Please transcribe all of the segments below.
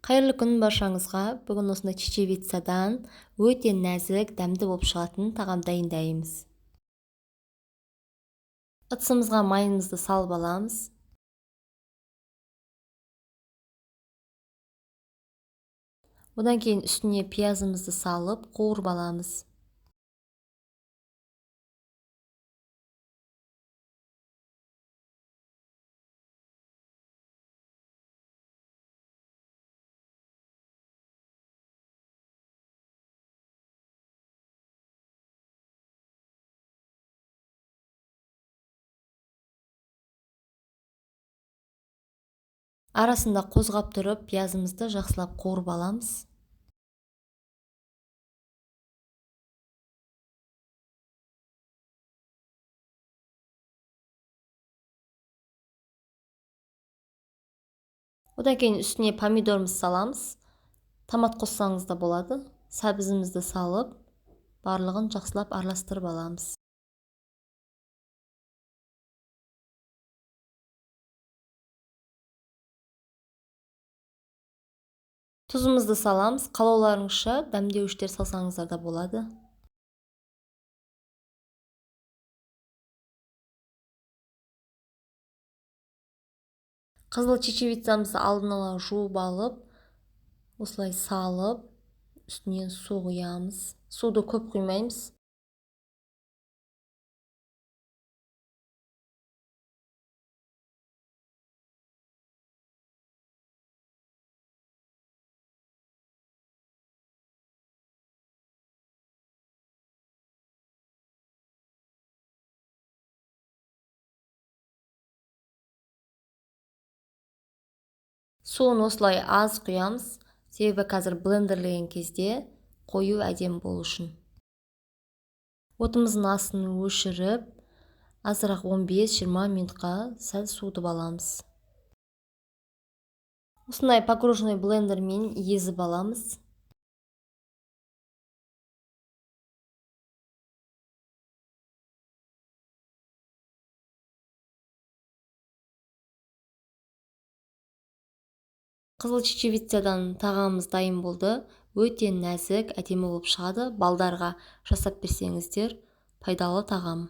Қайырлы күн баршаңызға. Бүгін осындай чечевицадан өте нәзік, дәмді болып шығатын тағам дайындаймыз. Ыдысымызға майымызды салып аламыз. Одан кейін үстіне пиязымызды салып, қуырып аламыз. Арасында қозғап тұрып, пиязымызды жақсылап қуырып аламыз. Одан кейін үстіне помидорымызды саламыз. Томат қоссаңыз да болады. Сәбізімізді салып, барлығын жақсылап араластырып аламыз. Тұзымызды саламыз. Қалауларыңызша дәмдеуіштер салсаңыздар да болады. Қызыл чечевицамызды алдын ала жуып алып, осылай салып, үстінен су құямыз. Суды көп құймаймыз. Суын осылай аз құямыз, себебі қазір блендерлеген кезде қою әдемі болу үшін. Отымыздың астын өшіріп, азырақ 15-20 минутқа сәл суытып аламыз. Осындай погружной блендермен езіп аламыз. Қызыл чечевицадан тағамымыз дайын болды. Өте нәзік, әдемі болып шығады. Балдарға жасап берсеңіздер, пайдалы тағам.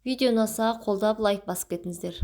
Видео ұнаса қолдап лайк басып кетіңіздер.